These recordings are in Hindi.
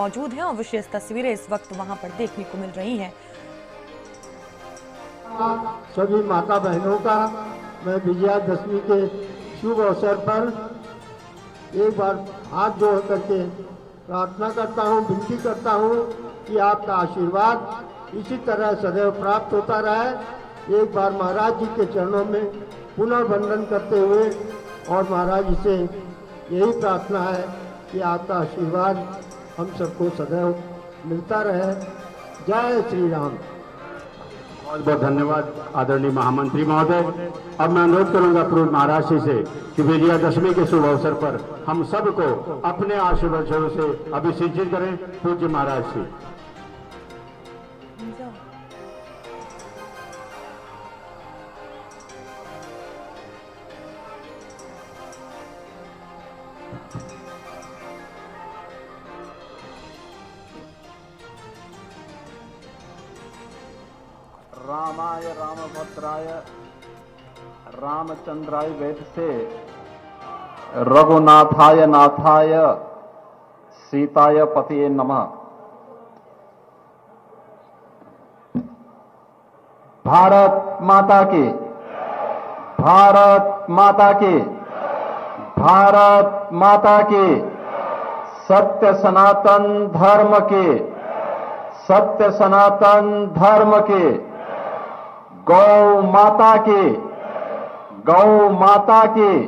मौजूद हैं और विशेष तस्वीरें इस वक्त वहां पर देखने को मिल रही हैं। सभी माता बहनों का मैं विजयादशमी के शुभ अवसर पर एक बार हाथ जोड़ करके प्रार्थना करता हूँ, विनती करता हूँ कि आपका आशीर्वाद इसी तरह सदैव प्राप्त होता रहे। एक बार महाराज जी के चरणों में पुनः वंदन करते हुए और महाराज जी से यही प्रार्थना है कि आपका आशीर्वाद हम सबको सदैव मिलता रहे। जय श्री राम। बहुत बहुत धन्यवाद आदरणीय महामंत्री महोदय। अब मैं अनुरोध करूंगा पूर्व महाराज जी से कि विजयादशमी के शुभ अवसर पर हम सबको अपने आशीर्वादों से अभिषेचित करें। पूज्य महाराज जी। रामाय रामभद्राय रामचंद्राय वेद से रघुनाथाय नाथाय सीताय पतिये नमः। भारत माता की, भारत माता की, भारत माता की, सत्य सनातन धर्म की, सत्य सनातन धर्म की, गौ माता की, गौ माता की,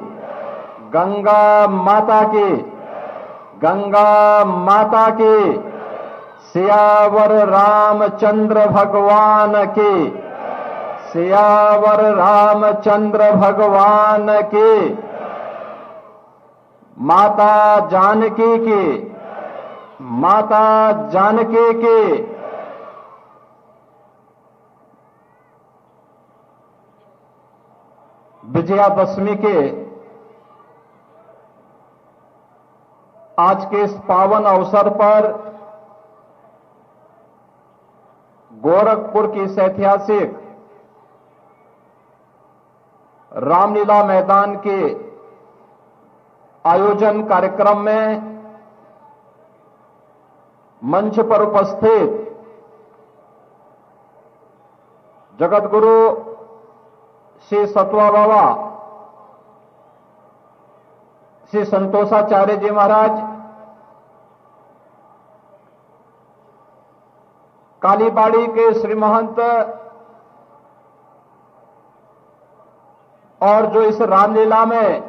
गंगा माता की, गंगा माता की, सियावर रामचंद्र भगवान की, सियावर रामचंद्र भगवान की, माता जानकी की, माता जानकी की। विजयादशमी के आज के इस पावन अवसर पर गोरखपुर की इस ऐतिहासिक रामलीला मैदान के आयोजन कार्यक्रम में मंच पर उपस्थित जगतगुरु श्री सतवा बाबा श्री संतोषाचार्य जी महाराज, कालीबाड़ी के श्री महंत और जो इस रामलीला में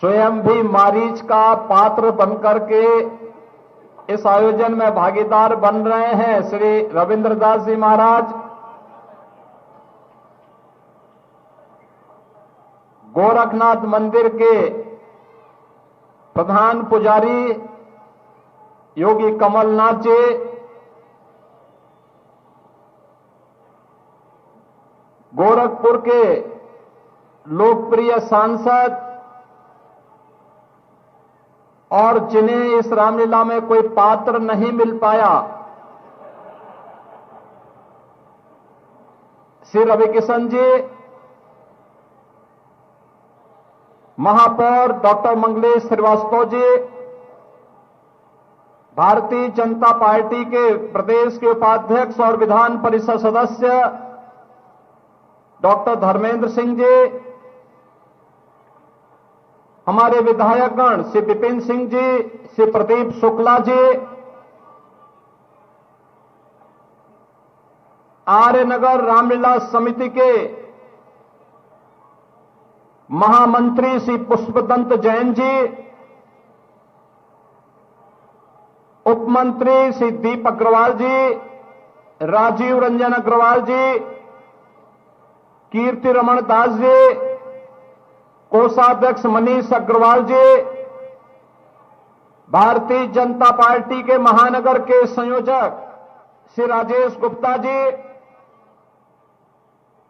स्वयं भी मारीच का पात्र बनकर के इस आयोजन में भागीदार बन रहे हैं श्री रविंद्रदास जी महाराज, गोरखनाथ मंदिर के प्रधान पुजारी योगी कमलनाथ जी, गोरखपुर के लोकप्रिय सांसद और जिन्हें इस रामलीला में कोई पात्र नहीं मिल पाया, श्री रविकिशन जी, महापौर डॉक्टर मंगलेश श्रीवास्तव जी, भारतीय जनता पार्टी के प्रदेश के उपाध्यक्ष और विधान परिषद सदस्य डॉक्टर धर्मेंद्र सिंह जी, हमारे विधायकगण श्री विपिन सिंह जी, श्री प्रदीप शुक्ला जी, आर्यनगर रामलीला समिति के महामंत्री श्री पुष्पदंत जैन जी, उपमंत्री श्री दीप अग्रवाल जी, राजीव रंजन अग्रवाल जी, कीर्ति रमन दास जी, कोषाध्यक्ष मनीष अग्रवाल जी, भारतीय जनता पार्टी के महानगर के संयोजक श्री राजेश गुप्ता जी,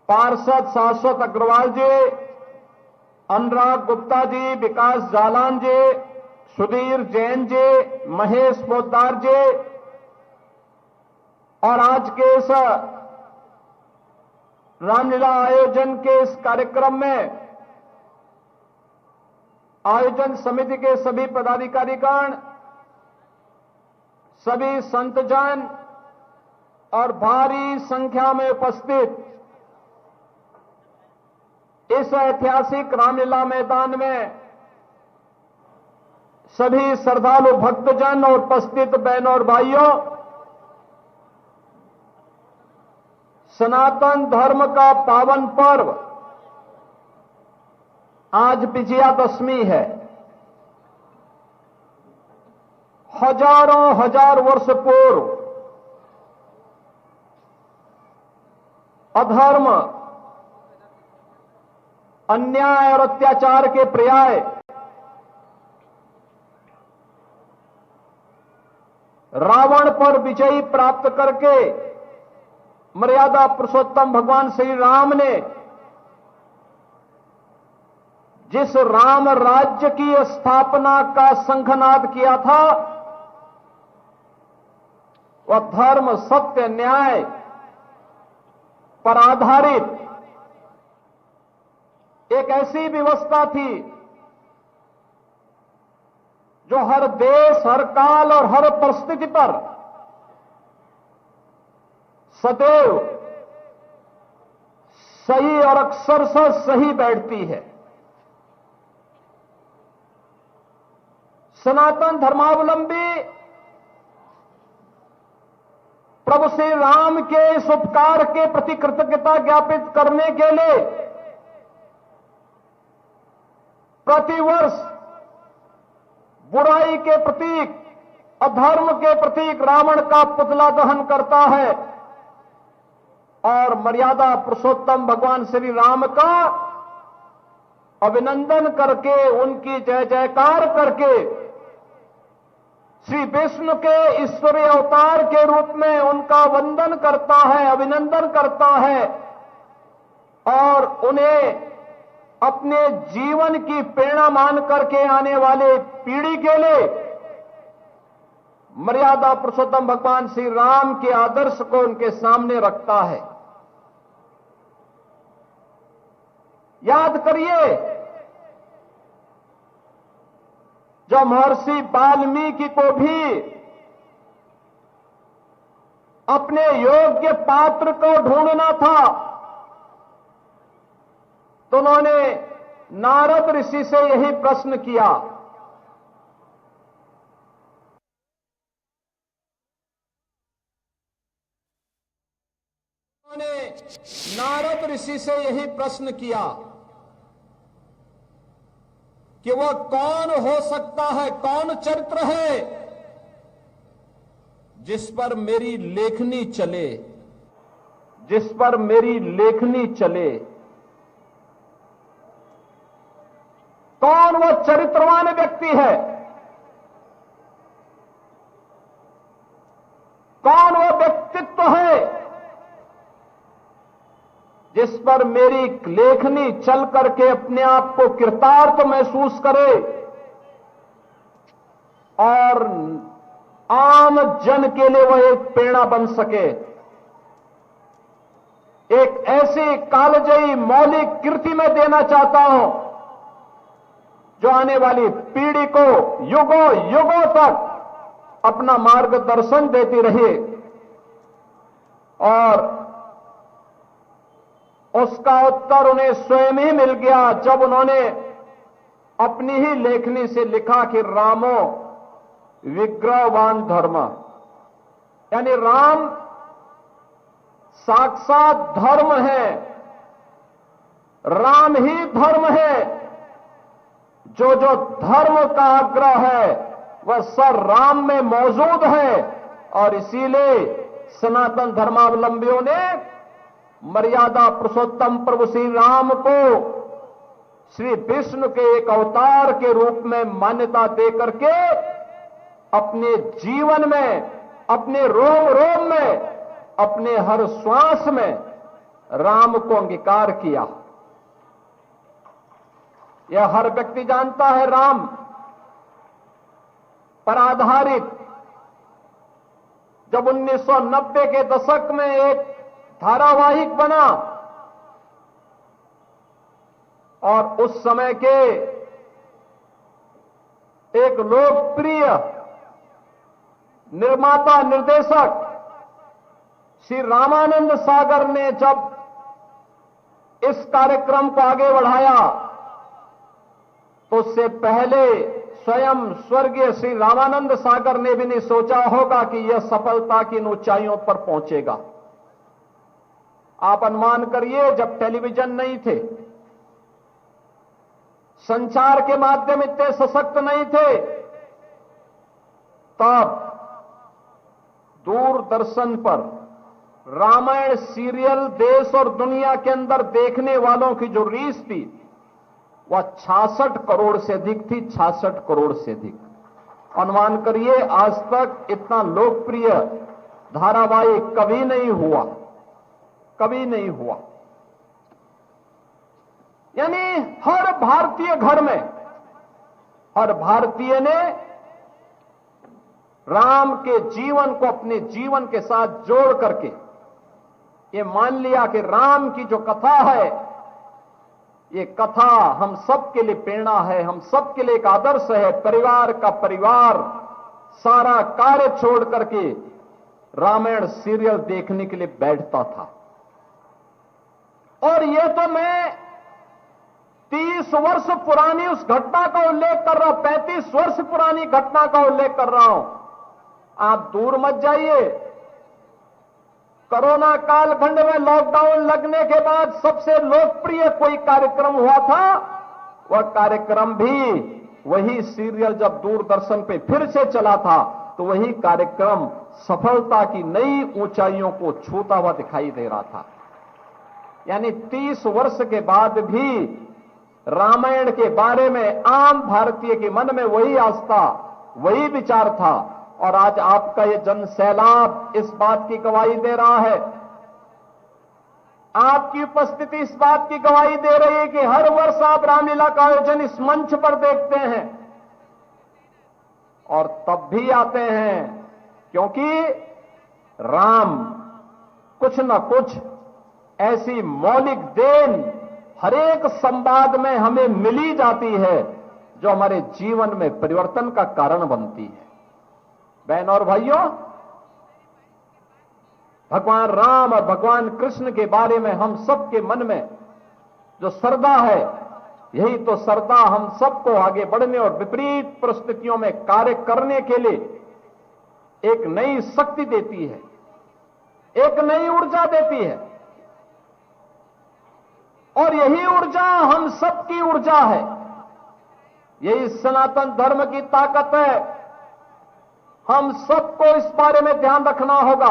पार्षद शाश्वत अग्रवाल जी, अनुराग गुप्ता जी, विकास जालान जी, सुधीर जैन जी, महेश पोद्दार जी, और आज के इस रामलीला आयोजन के इस कार्यक्रम में आयोजन समिति के सभी पदाधिकारीगण, सभी संतजन और भारी संख्या में उपस्थित इस ऐतिहासिक रामलीला मैदान में सभी श्रद्धालु भक्तजन और उपस्थित बहनों और भाइयों, सनातन धर्म का पावन पर्व आज विजयादशमी है। हजारों हजार वर्ष पूर्व अधर्म, अन्याय और अत्याचार के पर्याय रावण पर विजय प्राप्त करके मर्यादा पुरुषोत्तम भगवान श्री राम ने जिस राम राज्य की स्थापना का शंखनाद किया था, वह धर्म, सत्य, न्याय पर आधारित एक ऐसी व्यवस्था थी जो हर देश, हर काल और हर परिस्थिति पर सदैव सही और अक्षरशः सही बैठती है। सनातन धर्मावलंबी प्रभु श्री राम के इस उपकार के प्रति कृतज्ञता ज्ञापित करने के लिए प्रतिवर्ष बुराई के प्रतीक, अधर्म के प्रतीक रावण का पुतला दहन करता है और मर्यादा पुरुषोत्तम भगवान श्री राम का अभिनंदन करके, उनकी जय जयकार करके, श्री विष्णु के ईश्वरीय अवतार के रूप में उनका वंदन करता है, अभिनंदन करता है और उन्हें अपने जीवन की प्रेरणा मान करके आने वाले पीढ़ी के लिए मर्यादा पुरुषोत्तम भगवान श्री राम के आदर्श को उनके सामने रखता है। याद करिए, जब महर्षि वाल्मीकि को भी अपने योग्य पात्र को ढूंढना था तो उन्होंने नारद ऋषि से यही प्रश्न किया। उन्होंने नारद ऋषि से यही प्रश्न किया कि वह कौन हो सकता है, कौन चरित्र है जिस पर मेरी लेखनी चले, जिस पर मेरी लेखनी चले। कौन वह चरित्रवान व्यक्ति है, कौन वह व्यक्तित्व है जिस पर मेरी लेखनी चल करके अपने आप को कृतार्थ महसूस करे और आम जन के लिए वह एक प्रेरणा बन सके, एक ऐसी कालजयी मौलिक कृति में देना चाहता हूं जो आने वाली पीढ़ी को युगों युगों तक अपना मार्गदर्शन देती रहे। और उसका उत्तर उन्हें स्वयं ही मिल गया जब उन्होंने अपनी ही लेखनी से लिखा कि रामो विग्रहवान धर्म, यानी राम साक्षात धर्म है, राम ही धर्म है। जो जो धर्म का आग्रह है वह सर राम में मौजूद है और इसीलिए सनातन धर्मावलंबियों ने मर्यादा पुरुषोत्तम प्रभु श्री राम को श्री विष्णु के एक अवतार के रूप में मान्यता देकर के अपने जीवन में, अपने रोम रोम में, अपने हर श्वास में राम को अंगीकार किया। यह हर व्यक्ति जानता है। राम पर आधारित जब 1990 के दशक में एक धारावाहिक बना और उस समय के एक लोकप्रिय निर्माता निर्देशक श्री रामानंद सागर ने जब इस कार्यक्रम को आगे बढ़ाया तो उससे पहले स्वयं स्वर्गीय श्री रामानंद सागर ने भी नहीं सोचा होगा कि यह सफलता की इन ऊंचाइयों पर पहुंचेगा। आप अनुमान करिए, जब टेलीविजन नहीं थे, संचार के माध्यम इतने सशक्त नहीं थे, तब दूरदर्शन पर रामायण सीरियल देश और दुनिया के अंदर देखने वालों की जो रीच थी वह 66 करोड़ से अधिक थी। 66 करोड़ से अधिक। अनुमान करिए, आज तक इतना लोकप्रिय धारावाहिक कभी नहीं हुआ, कभी नहीं हुआ। यानी हर भारतीय घर में हर भारतीय ने राम के जीवन को अपने जीवन के साथ जोड़ करके ये मान लिया कि राम की जो कथा है, ये कथा हम सबके लिए प्रेरणा है, हम सबके लिए एक आदर्श है। परिवार का परिवार सारा कार्य छोड़ करके रामायण सीरियल देखने के लिए बैठता था। और ये तो मैं 30 वर्ष पुरानी उस घटना का उल्लेख कर रहा हूं, 35 वर्ष पुरानी घटना का उल्लेख कर रहा हूं। आप दूर मत जाइए। कोरोना कालखंड में लॉकडाउन लगने के बाद सबसे लोकप्रिय कोई कार्यक्रम हुआ था, वह कार्यक्रम भी वही सीरियल जब दूरदर्शन पे फिर से चला था तो वही कार्यक्रम सफलता की नई ऊंचाइयों को छूता हुआ दिखाई दे रहा था। यानी 30 वर्ष के बाद भी रामायण के बारे में आम भारतीय के मन में वही आस्था, वही विचार था। और आज आपका ये जन सैलाब इस बात की गवाही दे रहा है, आपकी उपस्थिति इस बात की गवाही दे रही है कि हर वर्ष आप रामलीला का आयोजन इस मंच पर देखते हैं और तब भी आते हैं क्योंकि राम कुछ न कुछ ऐसी मौलिक देन हरेक संवाद में हमें मिली जाती है जो हमारे जीवन में परिवर्तन का कारण बनती है। बहन और भाइयों, भगवान राम और भगवान कृष्ण के बारे में हम सबके मन में जो श्रद्धा है, यही तो श्रद्धा हम सबको आगे बढ़ने और विपरीत परिस्थितियों में कार्य करने के लिए एक नई शक्ति देती है, एक नई ऊर्जा देती है। और यही ऊर्जा हम सबकी ऊर्जा है, यही सनातन धर्म की ताकत है। हम सबको इस बारे में ध्यान रखना होगा।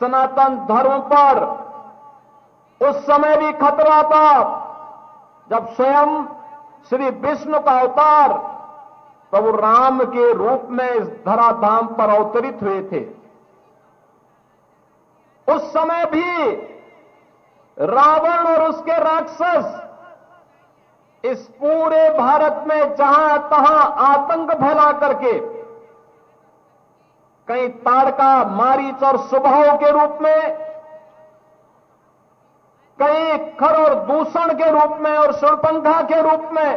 सनातन धर्म पर उस समय भी खतरा था जब स्वयं श्री विष्णु का अवतार प्रभु राम के रूप में इस धराधाम पर अवतरित हुए थे। उस समय भी रावण और उसके राक्षस इस पूरे भारत में जहां तहां आतंक फैला करके कहीं ताड़का, मारीच और सुबाहों के रूप में, कहीं खर और दूषण के रूप में और शूर्पणखा के रूप में,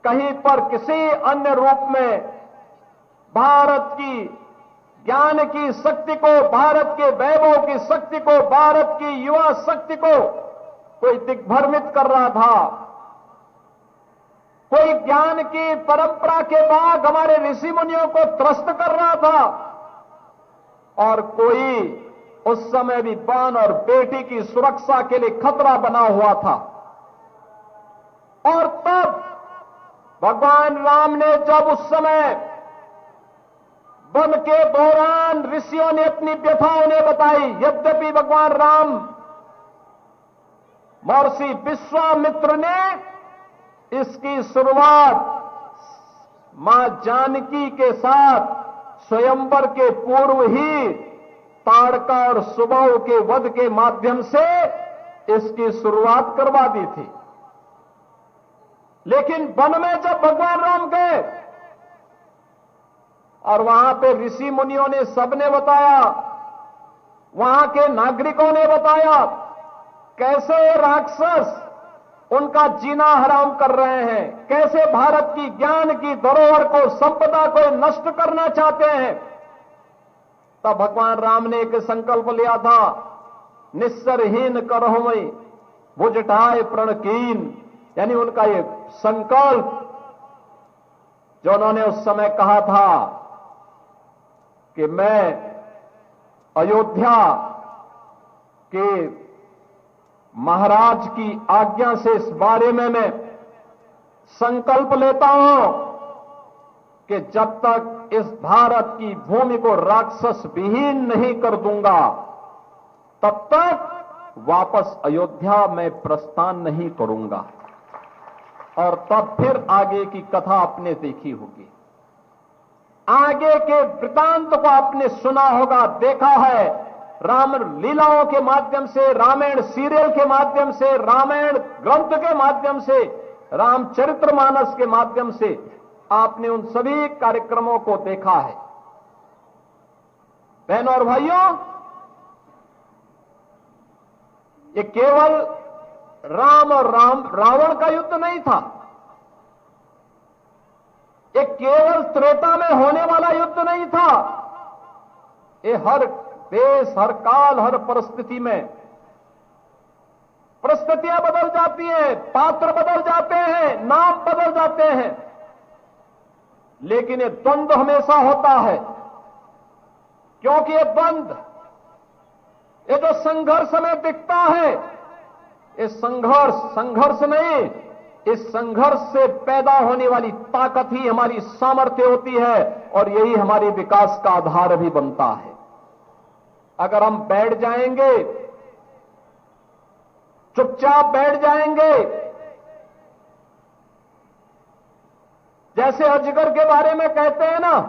कहीं पर किसी अन्य रूप में भारत की ज्ञान की शक्ति को, भारत के वैभव की शक्ति को, भारत की युवा शक्ति को कोई दिग्भ्रमित कर रहा था। कोई ज्ञान की परंपरा के बाग हमारे ऋषि मुनियों को त्रस्त कर रहा था और कोई उस समय भी बहन और बेटी की सुरक्षा के लिए खतरा बना हुआ था। और तब भगवान राम ने जब उस समय वन के दौरान ऋषियों ने अपनी व्यथा उन्हें बताई, यद्यपि भगवान राम महर्षि विश्वामित्र ने इसकी शुरुआत मां जानकी के साथ स्वयंवर के पूर्व ही ताड़का और सुबाहु के वध के माध्यम से इसकी शुरुआत करवा दी थी। लेकिन वन में जब भगवान राम गए और वहां पे ऋषि मुनियों ने सबने बताया, वहां के नागरिकों ने बताया कैसे राक्षस उनका जीना हराम कर रहे हैं, कैसे भारत की ज्ञान की धरोहर को, संपदा को नष्ट करना चाहते हैं। तब भगवान राम ने एक संकल्प लिया था, निस्सरहीन करहुमई भुजटाए प्रणकीन, यानी उनका ये संकल्प जो उन्होंने उस समय कहा था कि मैं अयोध्या के महाराज की आज्ञा से इस बारे में मैं संकल्प लेता हूं कि जब तक इस भारत की भूमि को राक्षस विहीन नहीं कर दूंगा, तब तक वापस अयोध्या में प्रस्थान नहीं करूंगा। और तब फिर आगे की कथा आपने देखी होगी, आगे के वृतांत को आपने सुना होगा, देखा है। राम लीलाओं के माध्यम से, रामायण सीरियल के माध्यम से, रामायण ग्रंथ के माध्यम से, रामचरितमानस के माध्यम से आपने उन सभी कार्यक्रमों को देखा है। बहनों और भाइयों, ये केवल राम और रावण का युद्ध नहीं था, ये केवल त्रेता में होने वाला युद्ध नहीं था। ये हर देश, हर काल, हर परिस्थिति में परिस्थितियां बदल जाती हैं, पात्र बदल जाते हैं, नाम बदल जाते हैं, लेकिन ये द्वंद्व हमेशा होता है। क्योंकि ये द्वंद्व, ये जो संघर्ष में दिखता है, ये संघर्ष नहीं, इस संघर्ष से पैदा होने वाली ताकत ही हमारी सामर्थ्य होती है और यही हमारे विकास का आधार भी बनता है। अगर हम बैठ जाएंगे, चुपचाप बैठ जाएंगे, जैसे अजगर के बारे में कहते हैं ना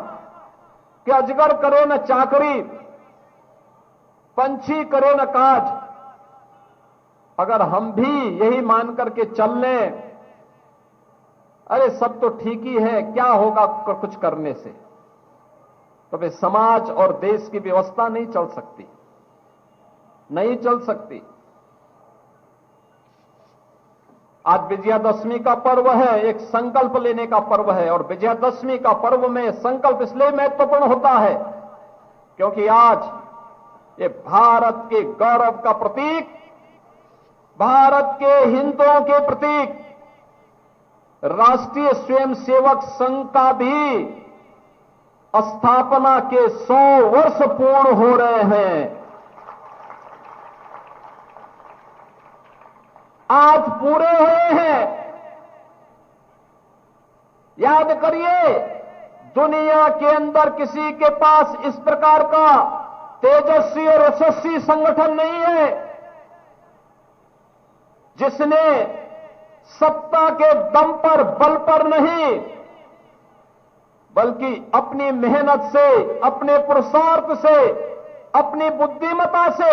कि अजगर करे न चाकरी, पंछी करे न काज, अगर हम भी यही मान करके चल लें, अरे सब तो ठीक ही है, क्या होगा कुछ करने से, तो फिर समाज और देश की व्यवस्था नहीं चल सकती, नहीं चल सकती। आज विजयादशमी का पर्व है, एक संकल्प लेने का पर्व है, और विजयादशमी का पर्व में संकल्प इसलिए महत्वपूर्ण होता है क्योंकि आज ये भारत के गौरव का प्रतीक, भारत के हिंदुओं के प्रतीक राष्ट्रीय स्वयंसेवक संघ का भी स्थापना के 100 वर्ष पूर्ण हो रहे हैं। आज पूरे हुए हैं। याद करिए, दुनिया के अंदर किसी के पास इस प्रकार का तेजस्वी और यशस्वी संगठन नहीं है जिसने सत्ता के दम पर, बल पर नहीं, बल्कि अपनी मेहनत से, अपने पुरुषार्थ से, अपनी बुद्धिमत्ता से,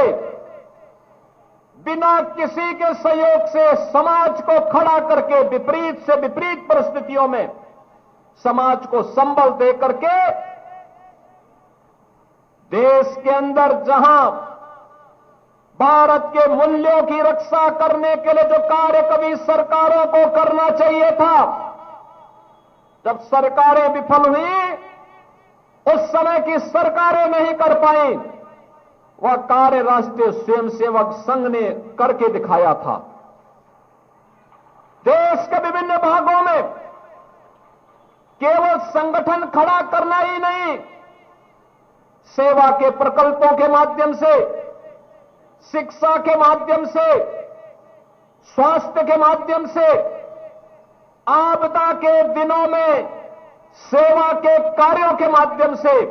बिना किसी के सहयोग से समाज को खड़ा करके विपरीत से विपरीत परिस्थितियों में समाज को संबल दे करके देश के अंदर जहां भारत के मूल्यों की रक्षा करने के लिए जो कार्य कभी सरकारों को करना चाहिए था, जब सरकारें विफल हुई, उस समय की सरकारें नहीं कर पाई, वह कार्य राष्ट्रीय स्वयंसेवक संघ ने करके दिखाया था। देश के विभिन्न भागों में केवल संगठन खड़ा करना ही नहीं, सेवा के प्रकल्पों के माध्यम से, शिक्षा के माध्यम से, स्वास्थ्य के माध्यम से, आपदा के दिनों में सेवा के कार्यों के माध्यम से,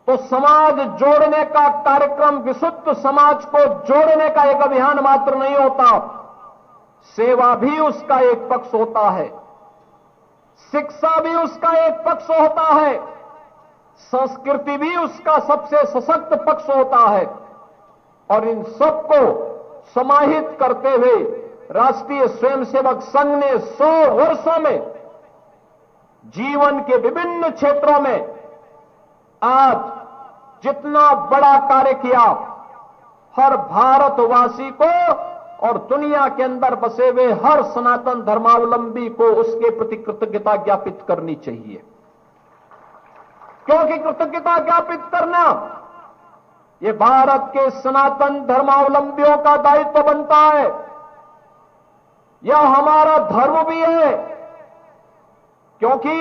तो समाज जोड़ने का कार्यक्रम, विशुद्ध समाज को जोड़ने का एक अभियान मात्र नहीं होता, सेवा भी उसका एक पक्ष होता है, शिक्षा भी उसका एक पक्ष होता है, संस्कृति भी उसका सबसे सशक्त पक्ष होता है। और इन सबको समाहित करते हुए राष्ट्रीय स्वयंसेवक संघ ने 100 वर्षों में जीवन के विभिन्न क्षेत्रों में आज जितना बड़ा कार्य किया, हर भारतवासी को और दुनिया के अंदर बसे हुए हर सनातन धर्मावलंबी को उसके प्रति कृतज्ञता ज्ञापित करनी चाहिए। क्योंकि कृतज्ञता ज्ञापित करना यह भारत के सनातन धर्मावलंबियों का दायित्व बनता है। यह हमारा धर्म भी है, क्योंकि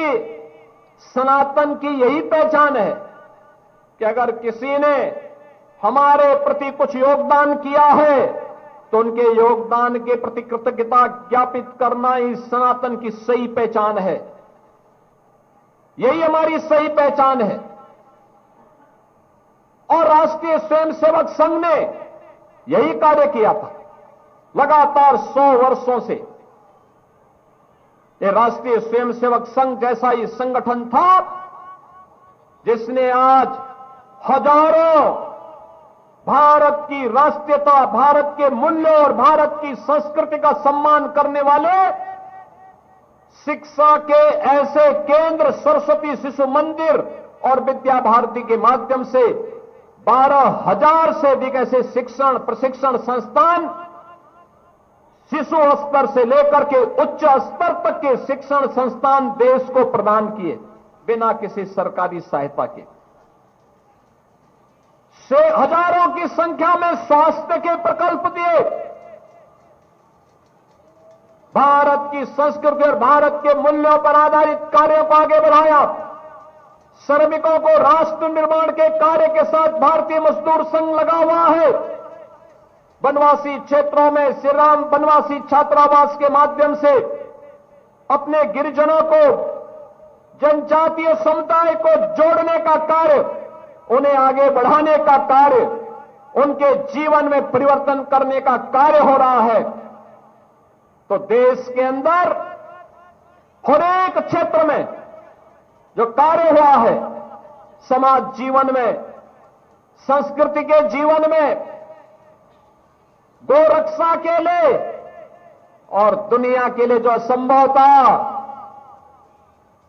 सनातन की यही पहचान है कि अगर किसी ने हमारे प्रति कुछ योगदान किया है तो उनके योगदान के प्रति कृतज्ञता ज्ञापित करना ही सनातन की सही पहचान है। यही हमारी सही पहचान है। और राष्ट्रीय स्वयंसेवक संघ ने यही कार्य किया था। लगातार 100 वर्षों से ये राष्ट्रीय स्वयंसेवक संघ जैसा ही संगठन था जिसने आज हजारों भारत की राष्ट्रीयता, भारत के मूल्य और भारत की संस्कृति का सम्मान करने वाले शिक्षा के ऐसे केंद्र सरस्वती शिशु मंदिर और विद्या भारती के माध्यम से 12,000 से अधिक ऐसे शिक्षण प्रशिक्षण संस्थान शिशु स्तर से लेकर के उच्च स्तर तक के शिक्षण संस्थान देश को प्रदान किए बिना किसी सरकारी सहायता के। से हजारों की संख्या में स्वास्थ्य के प्रकल्प दिए। भारत की संस्कृति और भारत के मूल्यों पर आधारित कार्यों को आगे बढ़ाया। श्रमिकों को राष्ट्र निर्माण के कार्य के साथ भारतीय मजदूर संघ लगा हुआ है। वनवासी क्षेत्रों में श्री राम वनवासी छात्रावास के माध्यम से अपने गिरिजनों को, जनजातीय समुदाय को जोड़ने का कार्य, उन्हें आगे बढ़ाने का कार्य, उनके जीवन में परिवर्तन करने का कार्य हो रहा है। तो देश के अंदर हर एक क्षेत्र में जो कार्य हुआ है, समाज जीवन में, संस्कृति के जीवन में, गोरक्षा के लिए और दुनिया के लिए जो असंभव था,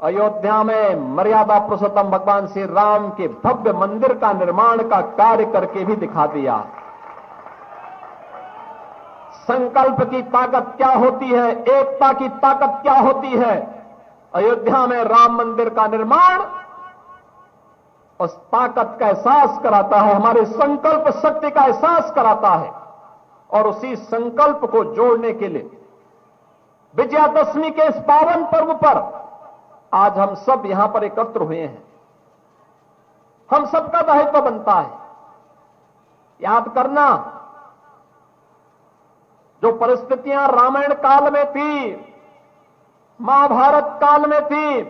अयोध्या में मर्यादा पुरुषोत्तम भगवान श्री राम के भव्य मंदिर का निर्माण का कार्य करके भी दिखा दिया। संकल्प की ताकत क्या होती है, एकता की ताकत क्या होती है। अयोध्या में राम मंदिर का निर्माण उस ताकत का एहसास कराता है, हमारे संकल्प शक्ति का एहसास कराता है। और उसी संकल्प को जोड़ने के लिए विजयादशमी के इस पावन पर्व पर आज हम सब यहां पर एकत्र हुए हैं। हम सबका दायित्व बनता है याद करना, जो परिस्थितियां रामायण काल में थी, महाभारत काल में थी,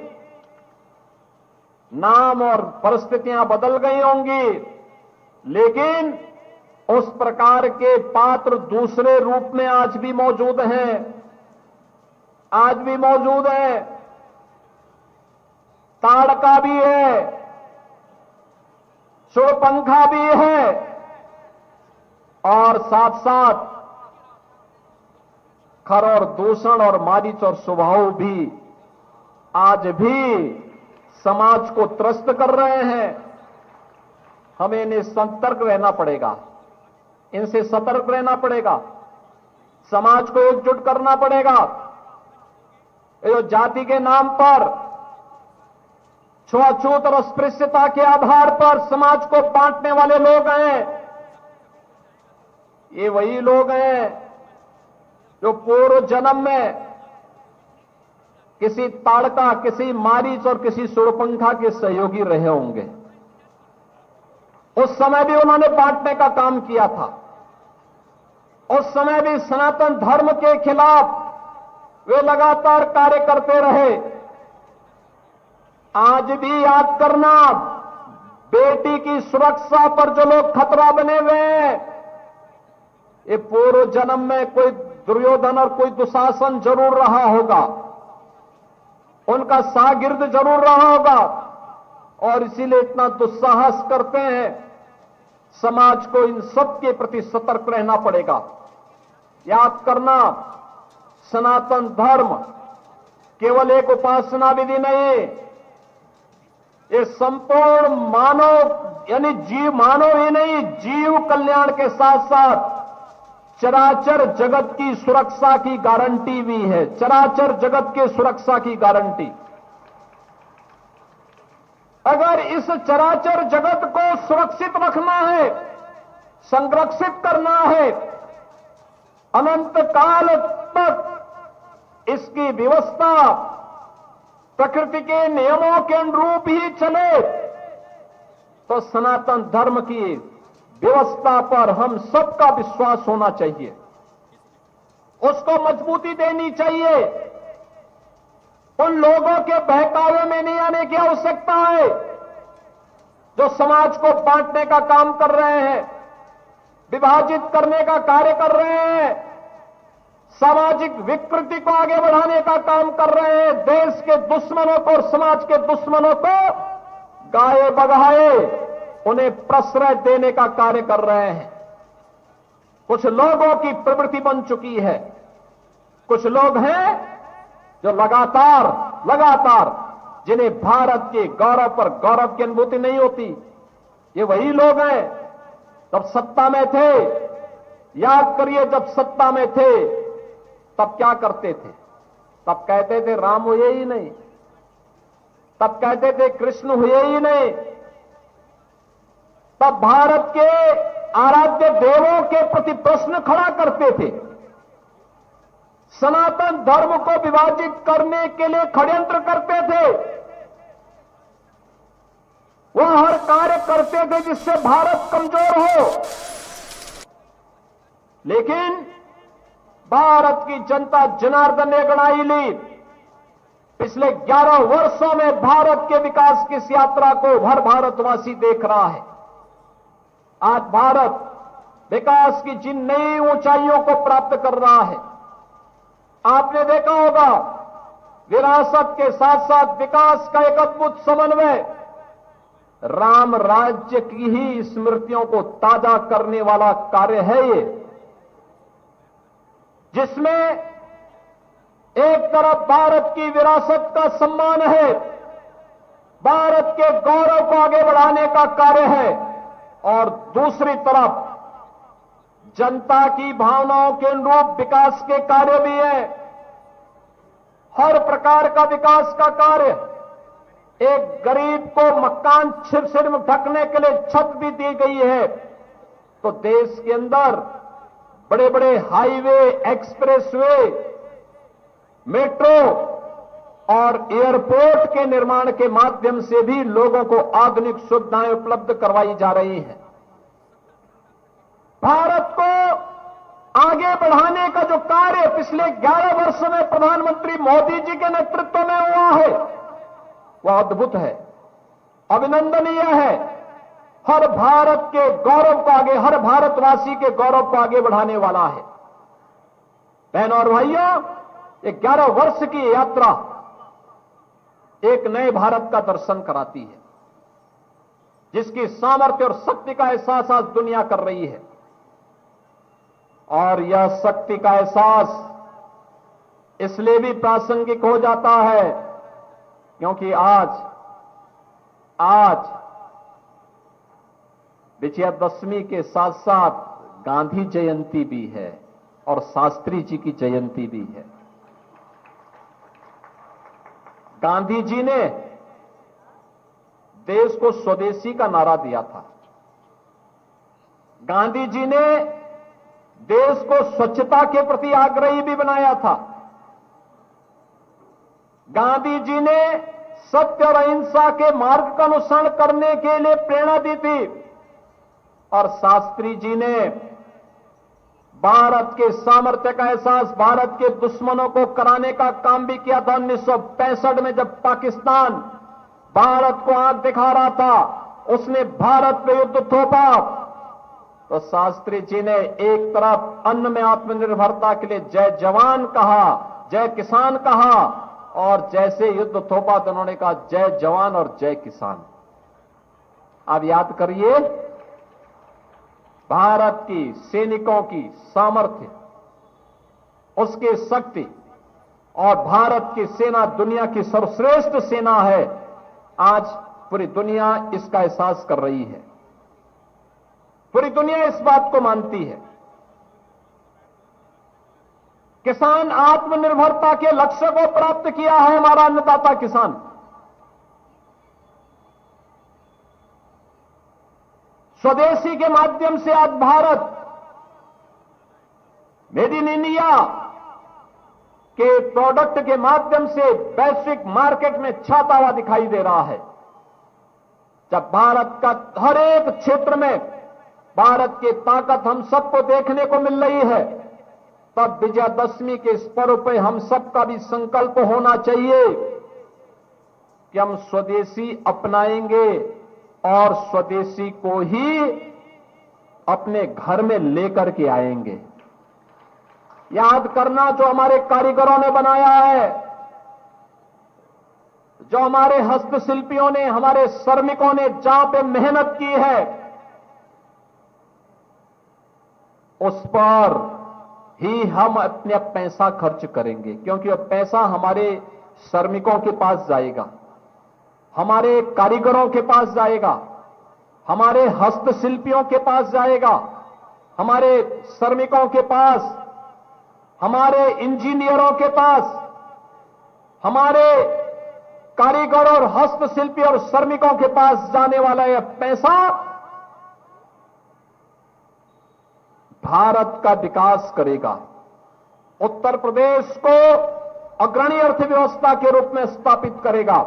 नाम और परिस्थितियां बदल गई होंगी, लेकिन उस प्रकार के पात्र दूसरे रूप में आज भी मौजूद हैं, आज भी मौजूद हैं। ताड़का भी है, शूर्पणखा भी है, और साथ साथ खर और दूषण और मारीच और स्वभाव भी आज भी समाज को त्रस्त कर रहे हैं। हमें इन्हें सतर्क रहना पड़ेगा, इनसे सतर्क रहना पड़ेगा, समाज को एकजुट करना पड़ेगा। ये जो जाति के नाम पर, छुआछूत और अस्पृश्यता के आधार पर समाज को बांटने वाले लोग हैं, ये वही लोग हैं जो पूर्व जन्म में किसी ताड़का, किसी मारीच और किसी शूर्पणखा के सहयोगी रहे होंगे। उस समय भी उन्होंने बांटने का काम किया था। उस समय भी सनातन धर्म के खिलाफ वे लगातार कार्य करते रहे। आज भी याद करना, बेटी की सुरक्षा पर जो लोग खतरा बने हुए हैं, ये पूर्व जन्म में कोई दुर्योधन और कोई दुशासन जरूर रहा होगा, उनका शागिर्द जरूर रहा होगा, और इसीलिए इतना दुस्साहस करते हैं। समाज को इन सब के प्रति सतर्क रहना पड़ेगा। याद करना, सनातन धर्म केवल एक उपासना विधि नहीं, ये संपूर्ण मानव यानी मानव ही नहीं, जीव कल्याण के साथ साथ चराचर जगत की सुरक्षा की गारंटी भी है। चराचर जगत के सुरक्षा की गारंटी। अगर इस चराचर जगत को सुरक्षित रखना है, संरक्षित करना है, अनंत काल तक इसकी व्यवस्था प्रकृति के नियमों के अनुरूप ही चले, तो सनातन धर्म की व्यवस्था पर हम सबका विश्वास होना चाहिए, उसको मजबूती देनी चाहिए। उन लोगों के बहकावे में नहीं आने की आवश्यकता है जो समाज को बांटने का काम कर रहे हैं, विभाजित करने का कार्य कर रहे हैं, सामाजिक विकृति को आगे बढ़ाने का काम कर रहे हैं, देश के दुश्मनों को और समाज के दुश्मनों को गाए बगाए उन्हें प्रश्रय देने का कार्य कर रहे हैं। कुछ लोगों की प्रवृत्ति बन चुकी है। कुछ लोग हैं जो लगातार जिन्हें भारत के गौरव पर गौरव की अनुभूति नहीं होती। ये वही लोग हैं जब सत्ता में थे, याद करिए, जब सत्ता में थे तब क्या करते थे? तब कहते थे राम हुए ही नहीं, तब कहते थे कृष्ण हुए ही नहीं, तब भारत के आराध्य देवों के प्रति प्रश्न खड़ा करते थे, सनातन धर्म को विभाजित करने के लिए षड्यंत्र करते थे, वह हर कार्य करते थे जिससे भारत कमजोर हो। लेकिन भारत की जनता जनार्दन ने गणाई ली। पिछले 11 वर्षों में भारत के विकास की इस यात्रा को हर भारतवासी देख रहा है। आज भारत विकास की जिन नई ऊंचाइयों को प्राप्त कर रहा है, आपने देखा होगा विरासत के साथ साथ विकास का एक अद्भुत समन्वय, राम राज्य की ही स्मृतियों को ताजा करने वाला कार्य है ये, जिसमें एक तरफ भारत की विरासत का सम्मान है, भारत के गौरव को आगे बढ़ाने का कार्य है, और दूसरी तरफ जनता की भावनाओं के अनुरूप विकास के कार्य भी है। हर प्रकार का विकास का कार्य, एक गरीब को मकान सिर्फ ढकने के लिए छत भी दी गई है, तो देश के अंदर बड़े बड़े हाईवे, एक्सप्रेसवे, मेट्रो और एयरपोर्ट के निर्माण के माध्यम से भी लोगों को आधुनिक सुविधाएं उपलब्ध करवाई जा रही हैं। भारत को आगे बढ़ाने का जो कार्य पिछले 11 वर्षों में प्रधानमंत्री मोदी जी के नेतृत्व में हुआ है, वह अद्भुत है, अभिनंदनीय है। हर भारत के गौरव को आगे, हर भारतवासी के गौरव को आगे बढ़ाने वाला है। बहनों और भाइयों, ये 11 वर्ष की यात्रा एक नए भारत का दर्शन कराती है, जिसकी सामर्थ्य और शक्ति का एहसास आज दुनिया कर रही है। और यह शक्ति का एहसास इसलिए भी प्रासंगिक हो जाता है क्योंकि आज विजयादशमी के साथ साथ गांधी जयंती भी है और शास्त्री जी की जयंती भी है। गांधी जी ने देश को स्वदेशी का नारा दिया था। गांधी जी ने देश को स्वच्छता के प्रति आग्रही भी बनाया था। गांधी जी ने सत्य और अहिंसा के मार्ग का अनुसरण करने के लिए प्रेरणा दी थी। और शास्त्री जी ने भारत के सामर्थ्य का एहसास भारत के दुश्मनों को कराने का काम भी किया था। 1965 में जब पाकिस्तान भारत को आंख दिखा रहा था, उसने भारत पे युद्ध थोपा, तो शास्त्री जी ने एक तरफ अन्न में आत्मनिर्भरता के लिए जय जवान कहा, जय किसान कहा, और जैसे युद्ध थोपा तो उन्होंने कहा जय जवान और जय किसान। आप याद करिए, भारत की सैनिकों की सामर्थ्य, उसकी शक्ति, और भारत की सेना दुनिया की सर्वश्रेष्ठ सेना है। आज पूरी दुनिया इसका एहसास कर रही है, पूरी दुनिया इस बात को मानती है। किसान आत्मनिर्भरता के लक्ष्य को प्राप्त किया है हमारा अन्नदाता किसान। स्वदेशी के माध्यम से आज भारत मेड इन इंडिया के प्रोडक्ट के माध्यम से वैश्विक मार्केट में छाता हुआ दिखाई दे रहा है। जब भारत का हर एक क्षेत्र में भारत की ताकत हम सबको देखने को मिल रही है, तब विजयादशमी के इस पर्व पर हम सबका भी संकल्प होना चाहिए कि हम स्वदेशी अपनाएंगे और स्वदेशी को ही अपने घर में लेकर के आएंगे। याद करना, जो हमारे कारीगरों ने बनाया है, जो हमारे हस्तशिल्पियों ने, हमारे श्रमिकों ने जहां पे मेहनत की है, उस पर ही हम अपने पैसा खर्च करेंगे, क्योंकि अब पैसा हमारे श्रमिकों के पास जाएगा, हमारे कारीगरों के पास जाएगा, हमारे हस्तशिल्पियों के पास जाएगा, हमारे श्रमिकों के पास, हमारे इंजीनियरों के पास, हमारे कारीगर और हस्तशिल्पी और श्रमिकों के पास जाने वाला यह पैसा भारत का विकास करेगा, उत्तर प्रदेश को अग्रणी अर्थव्यवस्था के रूप में स्थापित करेगा।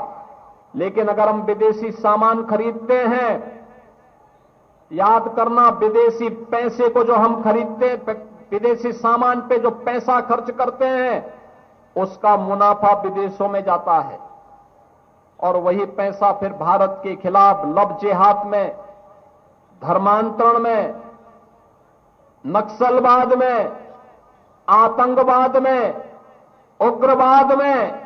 लेकिन अगर हम विदेशी सामान खरीदते हैं, याद करना, विदेशी पैसे को जो हम खरीदते हैं, विदेशी सामान पे जो पैसा खर्च करते हैं, उसका मुनाफा विदेशों में जाता है और वही पैसा फिर भारत के खिलाफ लब जिहाद में, धर्मांतरण में, नक्सलवाद में, आतंकवाद में, उग्रवाद में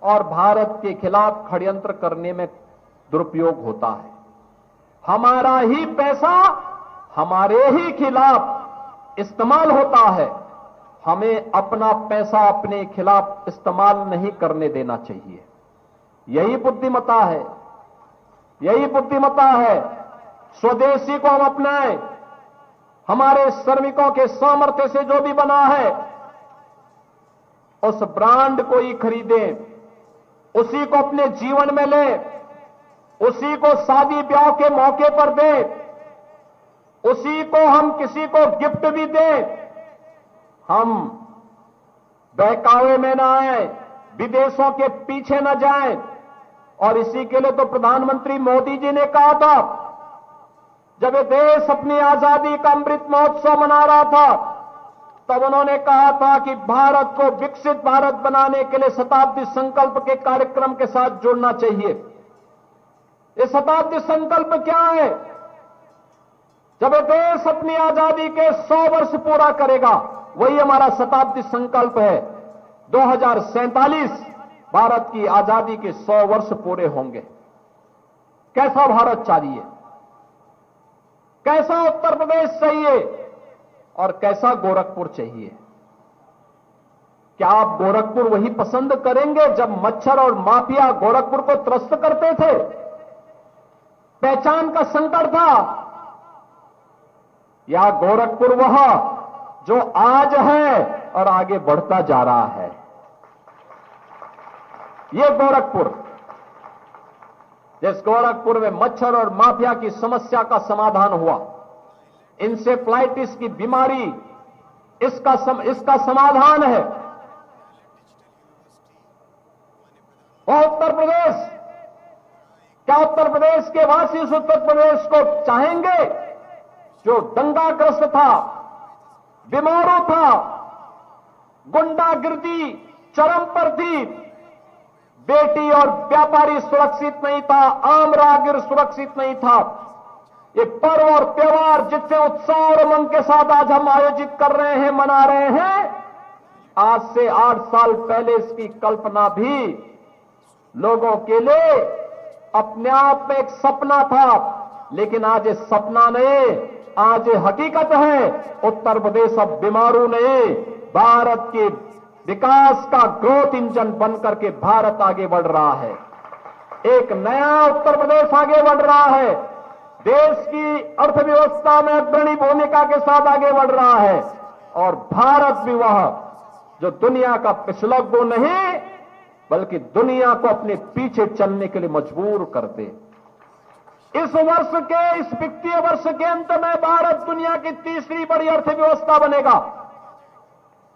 और भारत के खिलाफ षड्यंत्र करने में दुरुपयोग होता है। हमारा ही पैसा हमारे ही खिलाफ इस्तेमाल होता है। हमें अपना पैसा अपने खिलाफ इस्तेमाल नहीं करने देना चाहिए। यही बुद्धिमत्ता है, यही बुद्धिमत्ता है। स्वदेशी को हम अपनाएं, हमारे श्रमिकों के सामर्थ्य से जो भी बना है उस ब्रांड को ही खरीदें, उसी को अपने जीवन में लें, उसी को शादी ब्याह के मौके पर दें, उसी को हम किसी को गिफ्ट भी दें। हम बहकावे में ना आए, विदेशों के पीछे न जाएं। और इसी के लिए तो प्रधानमंत्री मोदी जी ने कहा था, जब ये देश अपनी आजादी का अमृत महोत्सव मना रहा था, तब उन्होंने कहा था कि भारत को विकसित भारत बनाने के लिए शताब्दी संकल्प के कार्यक्रम के साथ जुड़ना चाहिए। ये शताब्दी संकल्प क्या है? जब ये देश अपनी आजादी के 100 वर्ष पूरा करेगा, वही हमारा शताब्दी संकल्प है। 2047 भारत की आजादी के 100 वर्ष पूरे होंगे। कैसा भारत चाहिए, कैसा उत्तर प्रदेश चाहिए और कैसा गोरखपुर चाहिए? क्या आप गोरखपुर वही पसंद करेंगे जब मच्छर और माफिया गोरखपुर को त्रस्त करते थे, पहचान का संकट था? या गोरखपुर वह जो आज है और आगे बढ़ता जा रहा है? ये गोरखपुर, जिस गोरखपुर में मच्छर और माफिया की समस्या का समाधान हुआ, इंसेफ्लाइटिस की बीमारी, इसका समाधान है। और उत्तर प्रदेश, क्या उत्तर प्रदेश के वासी उस उत्तर प्रदेश को चाहेंगे जो दंगाग्रस्त था, बीमारों था, गुंडागिर्दी चरम पर थी, बेटी और व्यापारी सुरक्षित नहीं था, आम राहगीर सुरक्षित नहीं था? ये पर्व और त्योहार जितने उत्साह और उमंग के साथ आज हम आयोजित कर रहे हैं, मना रहे हैं, आज से 8 साल पहले इसकी कल्पना भी लोगों के लिए अपने आप में एक सपना था। लेकिन आज ये सपना नहीं, आज ये हकीकत है। उत्तर प्रदेश अब बीमारू नहीं, भारत के विकास का ग्रोथ इंजन बनकर के भारत आगे बढ़ रहा है। एक नया उत्तर प्रदेश आगे बढ़ रहा है, देश की अर्थव्यवस्था में अग्रणी भूमिका के साथ आगे बढ़ रहा है। और भारत भी वह जो दुनिया का पिछलग्गू नहीं बल्कि दुनिया को अपने पीछे चलने के लिए मजबूर कर दे। इस वर्ष के, इस वित्तीय वर्ष के अंत में भारत दुनिया की तीसरी बड़ी अर्थव्यवस्था बनेगा।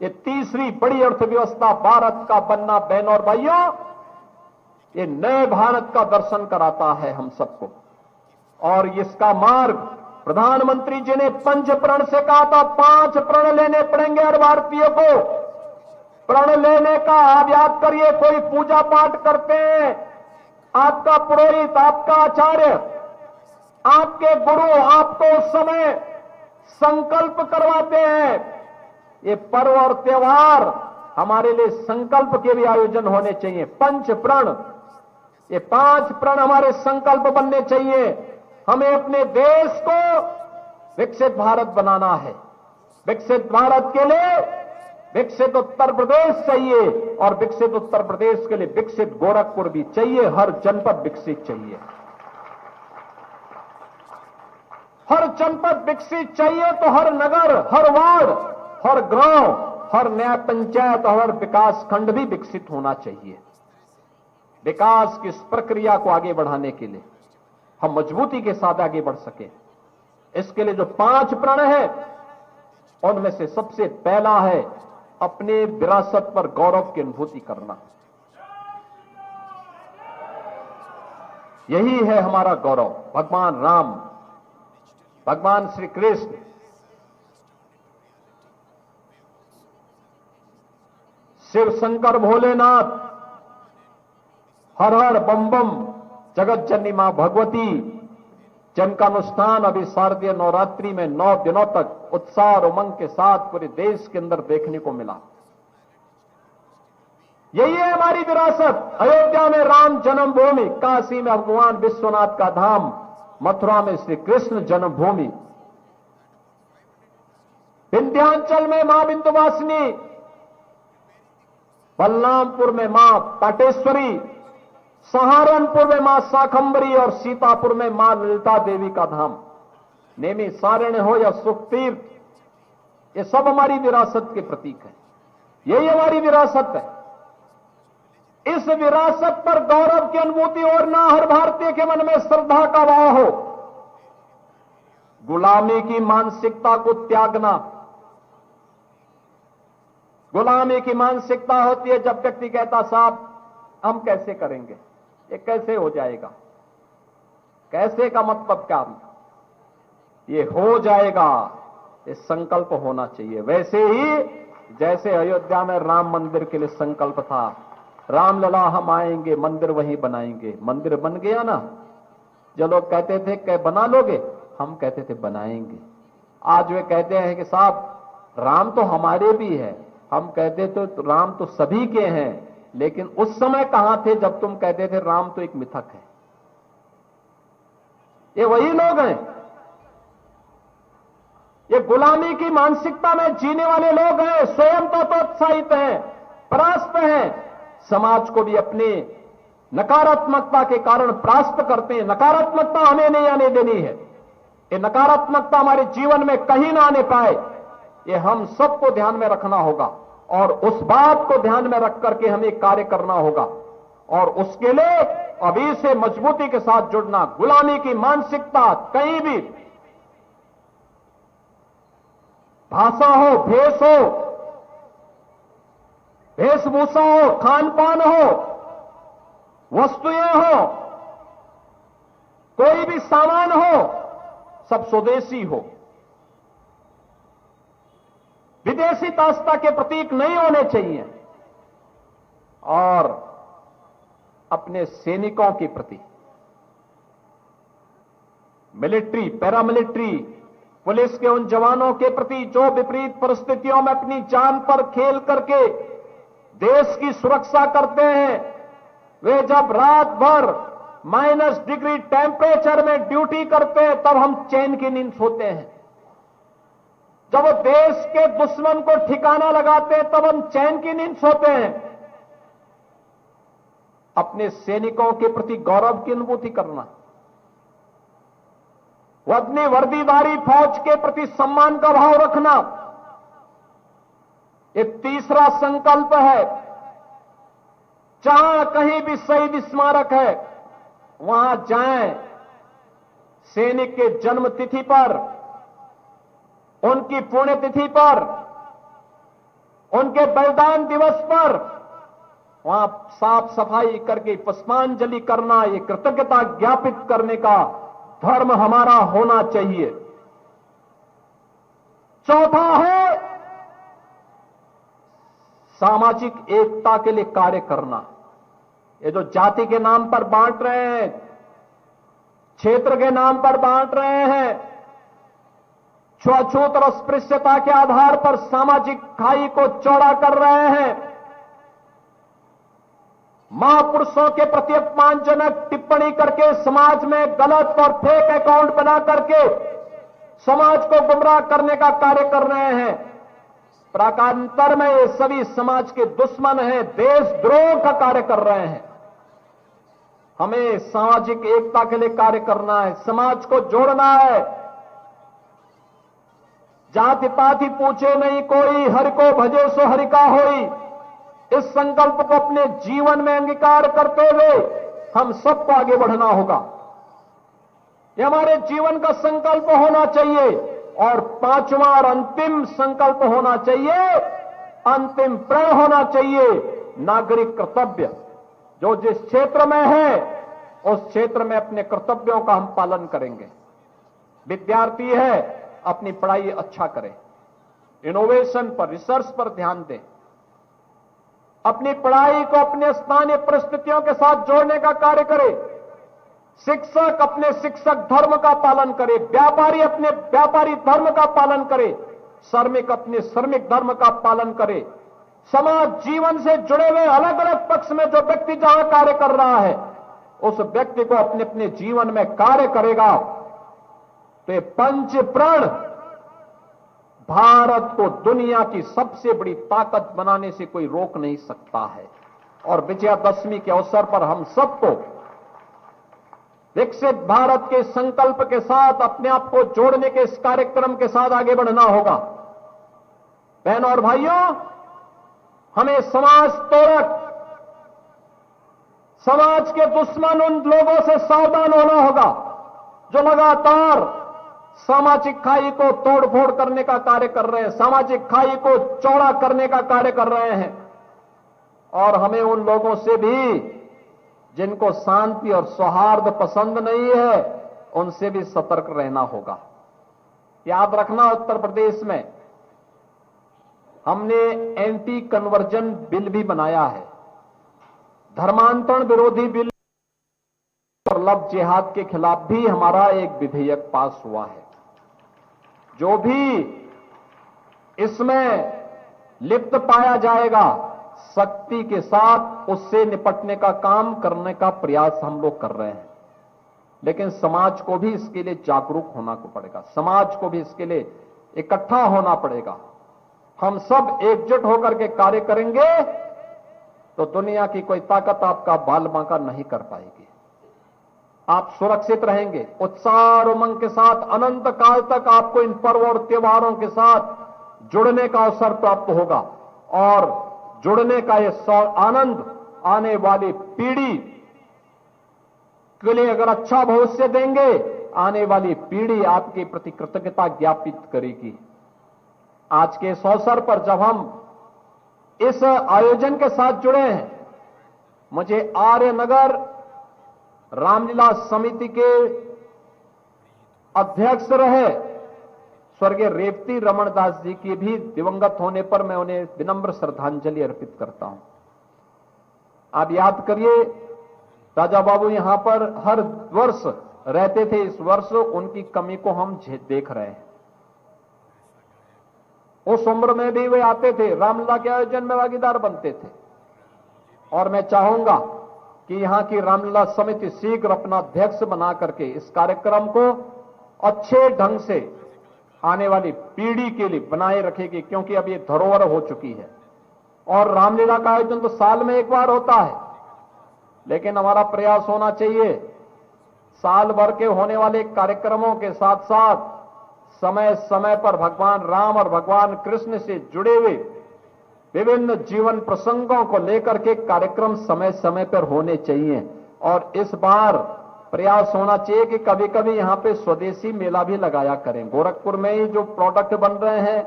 ये तीसरी बड़ी अर्थव्यवस्था भारत का बनना, बहनों और भाइयों, ये नए भारत का दर्शन कराता है हम सबको। और इसका मार्ग प्रधानमंत्री जी ने 5 प्रण से कहा था, 5 प्रण लेने पड़ेंगे हर भारतीय को। प्रण लेने का आप याद करिए, कोई पूजा पाठ करते हैं, आपका पुरोहित, आपका आचार्य, आपके गुरु आपको उस समय संकल्प करवाते हैं। ये पर्व और त्योहार हमारे लिए संकल्प के भी आयोजन होने चाहिए। 5 प्रण, ये 5 प्रण हमारे संकल्प बनने चाहिए। हमें अपने देश को विकसित भारत बनाना है। विकसित भारत के लिए विकसित उत्तर प्रदेश चाहिए, और विकसित उत्तर प्रदेश के लिए विकसित गोरखपुर भी चाहिए। हर जनपद विकसित चाहिए, हर जनपद विकसित चाहिए तो हर नगर, हर वार्ड, हर गांव, हर न्याय पंचायत और हर विकास खंड भी विकसित होना चाहिए। विकास की इस प्रक्रिया को आगे बढ़ाने के लिए हम मजबूती के साथ आगे बढ़ सके, इसके लिए जो 5 प्रण है उनमें से सबसे पहला है अपने विरासत पर गौरव की अनुभूति करना। यही है हमारा गौरव। भगवान राम, भगवान श्री कृष्ण, शिव शंकर भोलेनाथ, हर हर बम बम, जगत जननी मां भगवती, जिनका अनुष्ठान अभी शारदीय नवरात्रि में 9 दिनों तक उत्साह और उमंग के साथ पूरे देश के अंदर देखने को मिला। यही है हमारी विरासत। अयोध्या में राम जन्मभूमि, काशी में भगवान विश्वनाथ का धाम, मथुरा में श्री कृष्ण जन्मभूमि, विंध्याचल में मां विंध्यवासिनी, बलरामपुर में मां पाटेश्वरी, सहारनपुर में मां शाकंभरी और सीतापुर में मां ललिता देवी का धाम, नेमी सारण्य हो या सुखतीर्थ, ये सब हमारी विरासत के प्रतीक है। यही हमारी विरासत है। इस विरासत पर गौरव की अनुभूति और ना हर भारतीय के मन में श्रद्धा का भाव हो। गुलामी की मानसिकता को त्यागना। गुलामी की मानसिकता होती है जब व्यक्ति कहता, साहब हम कैसे करेंगे, ये कैसे हो जाएगा। कैसे का मतलब क्या, ये हो जाएगा, ये संकल्प होना चाहिए। वैसे ही जैसे अयोध्या में राम मंदिर के लिए संकल्प था, रामलला हम आएंगे, मंदिर वहीं बनाएंगे। मंदिर बन गया ना। जो लोग कहते थे क्या बना लोगे, हम कहते थे बनाएंगे। आज वे कहते हैं कि साहब राम तो हमारे भी है, हम कहते तो राम तो सभी के हैं, लेकिन उस समय कहां थे जब तुम कहते थे राम तो एक मिथक है। ये वही लोग हैं, ये गुलामी की मानसिकता में जीने वाले लोग हैं। स्वयं तो उत्साहित हैं, परास्त हैं, समाज को भी अपने नकारात्मकता के कारण परास्त करते हैं। नकारात्मकता हमें नहीं आने देनी है। ये नकारात्मकता हमारे जीवन में कहीं ना आने पाए, ये हम सबको ध्यान में रखना होगा और उस बात को ध्यान में रख करके हमें कार्य करना होगा। और उसके लिए अभी से मजबूती के साथ जुड़ना। गुलामी की मानसिकता कहीं भी भाषा हो, भेष हो, वेशभूषा हो, खान पान हो, वस्तुएं हो, कोई भी सामान हो, सब स्वदेशी हो। विदेशी तास्ता के प्रतीक नहीं होने चाहिए। और अपने सैनिकों के प्रति, मिलिट्री, पैरामिलिट्री, पुलिस के उन जवानों के प्रति जो विपरीत परिस्थितियों में अपनी जान पर खेल करके देश की सुरक्षा करते हैं, वे जब रात भर -डिग्री टेम्परेचर में ड्यूटी करते हैं तब हम चैन की नींद सोते हैं। जब वो देश के दुश्मन को ठिकाना लगाते हैं तब हम चैन की नींद सोते हैं। अपने सैनिकों के प्रति गौरव की अनुभूति करना, वो अपनी वर्दीधारी फौज के प्रति सम्मान का भाव रखना, ये तीसरा संकल्प है। जहां कहीं भी शहीद स्मारक है वहां जाएं, सैनिक के जन्म तिथि पर, उनकी पुण्यतिथि पर, उनके बलिदान दिवस पर वहां साफ सफाई करके पुष्पांजलि करना, ये कृतज्ञता ज्ञापित करने का धर्म हमारा होना चाहिए। चौथा है सामाजिक एकता के लिए कार्य करना। ये जो जाति के नाम पर बांट रहे हैं, क्षेत्र के नाम पर बांट रहे हैं, छुआछूत और अस्पृश्यता के आधार पर सामाजिक खाई को चौड़ा कर रहे हैं, महापुरुषों के प्रति अपमानजनक टिप्पणी करके समाज में गलत और फेक अकाउंट बना करके समाज को गुमराह करने का कार्य कर रहे हैं। प्राकांतर में ये सभी समाज के दुश्मन हैं, देशद्रोह का कार्य कर रहे हैं। हमें सामाजिक एकता के लिए कार्य करना है, समाज को जोड़ना है। जाति पाति पूछे नहीं कोई, हरि को भजे सो हरि का होई। इस संकल्प को अपने जीवन में अंगीकार करते हुए हम सबको आगे बढ़ना होगा। यह हमारे जीवन का संकल्प होना चाहिए। और पांचवा और अंतिम संकल्प होना चाहिए, अंतिम प्रण होना चाहिए, नागरिक कर्तव्य। जो जिस क्षेत्र में है उस क्षेत्र में अपने कर्तव्यों का हम पालन करेंगे। विद्यार्थी है, अपनी पढ़ाई अच्छा करें, इनोवेशन पर, रिसर्च पर ध्यान दें, अपनी पढ़ाई को अपने स्थानीय परिस्थितियों के साथ जोड़ने का कार्य करें। शिक्षक अपने शिक्षक धर्म का पालन करे, व्यापारी अपने व्यापारी धर्म का पालन करे, श्रमिक अपने श्रमिक धर्म का पालन करे। समाज जीवन से जुड़े हुए अलग अलग पक्ष में जो व्यक्ति जहां कार्य कर रहा है उस व्यक्ति को अपने अपने जीवन में कार्य करेगा तो ये पंच प्रण भारत को दुनिया की सबसे बड़ी ताकत बनाने से कोई रोक नहीं सकता है। और विजयादशमी के अवसर पर हम सबको विकसित भारत के संकल्प के साथ अपने आप को जोड़ने के इस कार्यक्रम के साथ आगे बढ़ना होगा। बहनों और भाइयों, हमें समाज तोड़क, समाज के दुश्मन उन लोगों से सावधान होना होगा जो लगातार सामाजिक खाई को तोड़फोड़ करने का कार्य कर रहे हैं, सामाजिक खाई को चौड़ा करने का कार्य कर रहे हैं। और हमें उन लोगों से भी जिनको शांति और सौहार्द पसंद नहीं है उनसे भी सतर्क रहना होगा। याद रखना, उत्तर प्रदेश में हमने एंटी कन्वर्जन बिल भी बनाया है, धर्मांतरण विरोधी बिल और लव जिहाद के खिलाफ भी हमारा एक विधेयक पास हुआ है। जो भी इसमें लिप्त पाया जाएगा सख्ती के साथ उससे निपटने का काम करने का प्रयास हम लोग कर रहे हैं। लेकिन समाज को भी इसके लिए जागरूक होना को पड़ेगा, समाज को भी इसके लिए इकट्ठा होना पड़ेगा। हम सब एकजुट होकर के कार्य करेंगे तो दुनिया की कोई ताकत आपका बाल बांका नहीं कर पाएगी। आप सुरक्षित रहेंगे, उत्साह और उमंग के साथ अनंत काल तक आपको इन पर्व और त्योहारों के साथ जुड़ने का अवसर प्राप्त होगा। और जुड़ने का यह आनंद आने वाली पीढ़ी के लिए अगर अच्छा भविष्य देंगे, आने वाली पीढ़ी आपके प्रति कृतज्ञता ज्ञापित करेगी। आज के इस अवसर पर जब हम इस आयोजन के साथ जुड़े हैं, मुझे आर्यनगर रामलीला समिति के अध्यक्ष रहे स्वर्गीय रेवती रमन दास जी की भी दिवंगत होने पर मैं उन्हें विनम्र श्रद्धांजलि अर्पित करता हूं। आप याद करिए, राजा बाबू यहां पर हर वर्ष रहते थे, इस वर्ष उनकी कमी को हम देख रहे हैं। उस उम्र में भी वे आते थे, रामलीला के आयोजन में भागीदार बनते थे। और मैं चाहूंगा कि यहां की रामलीला समिति शीघ्र अपना अध्यक्ष बना करके इस कार्यक्रम को अच्छे ढंग से आने वाली पीढ़ी के लिए बनाए रखेगी, क्योंकि अब ये धरोहर हो चुकी है। और रामलीला का आयोजन तो साल में एक बार होता है, लेकिन हमारा प्रयास होना चाहिए साल भर के होने वाले कार्यक्रमों के साथ साथ समय समय पर भगवान राम और भगवान कृष्ण से जुड़े हुए विभिन्न जीवन प्रसंगों को लेकर के कार्यक्रम समय समय पर होने चाहिए। और इस बार प्रयास होना चाहिए कि कभी कभी यहां पे स्वदेशी मेला भी लगाया करें। गोरखपुर में ही जो प्रोडक्ट बन रहे हैं,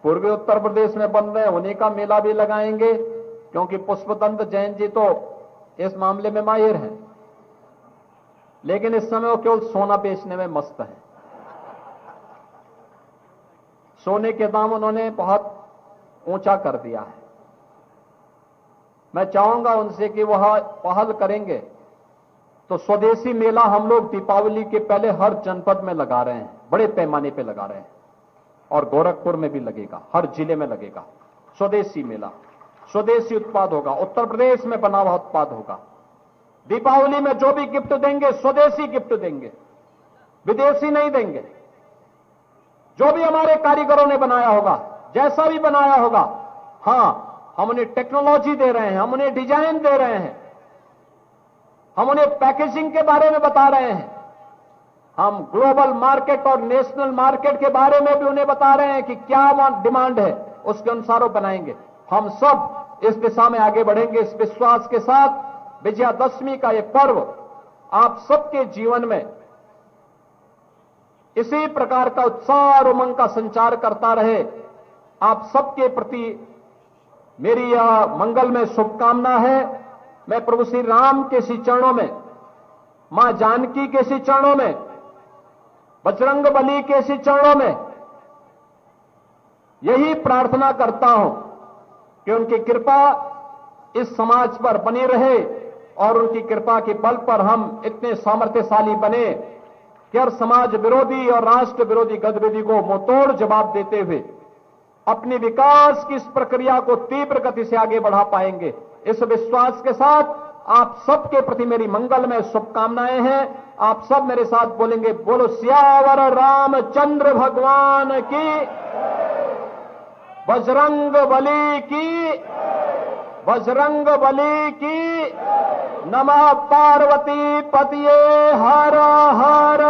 पूर्वी उत्तर प्रदेश में बन रहे हैं, उन्हीं का मेला भी लगाएंगे, क्योंकि पुष्पदंत जैन जी तो इस मामले में माहिर हैं। लेकिन इस समय वो केवल सोना बेचने में मस्त है। सोने के दाम उन्होंने बहुत ऊंचा कर दिया है। मैं चाहूंगा उनसे कि वह पहल करेंगे तो स्वदेशी मेला हम लोग दीपावली के पहले हर जनपद में लगा रहे हैं, बड़े पैमाने पे लगा रहे हैं, और गोरखपुर में भी लगेगा, हर जिले में लगेगा स्वदेशी मेला। स्वदेशी उत्पाद होगा, उत्तर प्रदेश में बना हुआ उत्पाद होगा। दीपावली में जो भी गिफ्ट देंगे स्वदेशी गिफ्ट देंगे, विदेशी नहीं देंगे। जो भी हमारे कारीगरों ने बनाया होगा, जैसा भी बनाया होगा, हां, हम उन्हें टेक्नोलॉजी दे रहे हैं, हम उन्हें डिजाइन दे रहे हैं, हम उन्हें पैकेजिंग के बारे में बता रहे हैं, हम ग्लोबल मार्केट और नेशनल मार्केट के बारे में भी उन्हें बता रहे हैं कि क्या डिमांड है, उसके अनुसार वो बनाएंगे। हम सब इस दिशा में आगे बढ़ेंगे इस विश्वास के साथ। विजयादशमी का ये पर्व आप सबके जीवन में इसी प्रकार का उत्साह और उमंग का संचार करता रहे। आप सबके प्रति मेरी यह मंगलमय शुभकामना है। मैं प्रभु श्री राम के श्री चरणों में, मां जानकी के श्री चरणों में, बजरंग बली के श्री चरणों में यही प्रार्थना करता हूं कि उनकी कृपा इस समाज पर बनी रहे और उनकी कृपा के बल पर हम इतने सामर्थ्यशाली बने कि हर समाज विरोधी और राष्ट्र विरोधी गतिविधि को मुंहतोड़ जवाब देते हुए अपनी विकास की इस प्रक्रिया को तीव्र गति से आगे बढ़ा पाएंगे। इस विश्वास के साथ आप सबके प्रति मेरी मंगलमय शुभकामनाएं हैं। आप सब मेरे साथ बोलेंगे, बोलो सियावर रामचंद्र भगवान की, बजरंग बली की, बजरंग बली की, नमः पार्वती पतिये हर हर